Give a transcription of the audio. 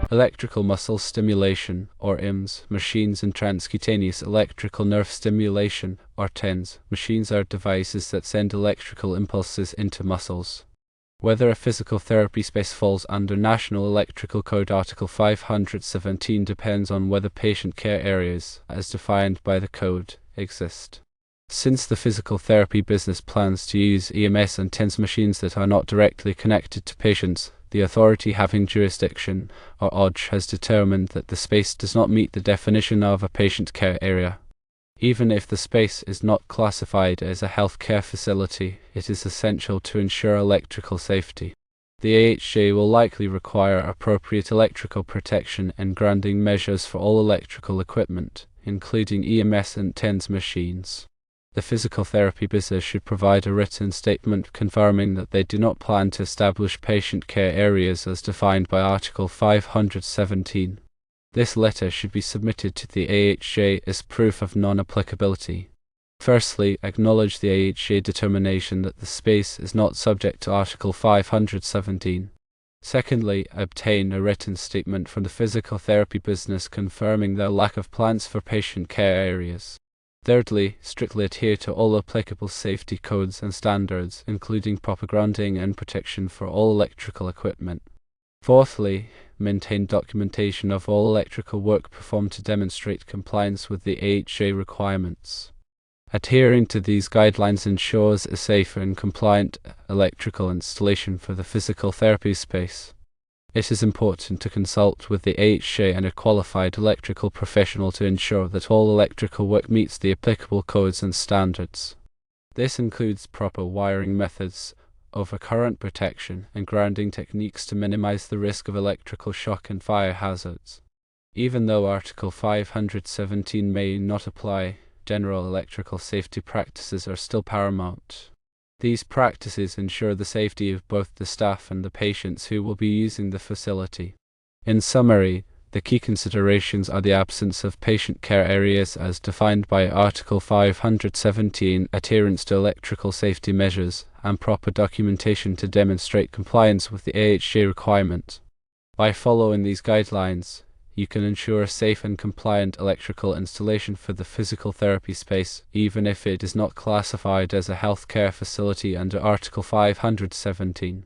Electrical muscle stimulation, or EMS, machines, and transcutaneous electrical nerve stimulation, or TENS, machines are devices that send electrical impulses into muscles. Whether a physical therapy space falls under National Electrical Code Article 517 depends on whether patient care areas, as defined by the code, exist. Since the physical therapy business plans to use EMS and TENS machines that are not directly connected to patients, the authority having jurisdiction, or OJ, has determined that the space does not meet the definition of a patient care area. Even if the space is not classified as a healthcare facility, it is essential to ensure electrical safety. The AHJ will likely require appropriate electrical protection and grounding measures for all electrical equipment, including EMS and TENS machines. The physical therapy business should provide a written statement confirming that they do not plan to establish patient care areas as defined by Article 517. This letter should be submitted to the AHJ as proof of non-applicability. Firstly, acknowledge the AHJ determination that the space is not subject to Article 517. Secondly, obtain a written statement from the physical therapy business confirming their lack of plans for patient care areas. Thirdly, strictly adhere to all applicable safety codes and standards, including proper grounding and protection for all electrical equipment. Fourthly, maintain documentation of all electrical work performed to demonstrate compliance with the AHJ requirements. Adhering to these guidelines ensures a safe and compliant electrical installation for the physical therapy space. It is important to consult with the AHJ and a qualified electrical professional to ensure that all electrical work meets the applicable codes and standards. This includes proper wiring methods, overcurrent protection, and grounding techniques to minimize the risk of electrical shock and fire hazards. Even though Article 517 may not apply, general electrical safety practices are still paramount. These practices ensure the safety of both the staff and the patients who will be using the facility. In summary, the key considerations are the absence of patient care areas as defined by Article 517, adherence to electrical safety measures, and proper documentation to demonstrate compliance with the AHJ requirement. By following these guidelines, you can ensure a safe and compliant electrical installation for the physical therapy space, even if it is not classified as a healthcare facility under Article 517.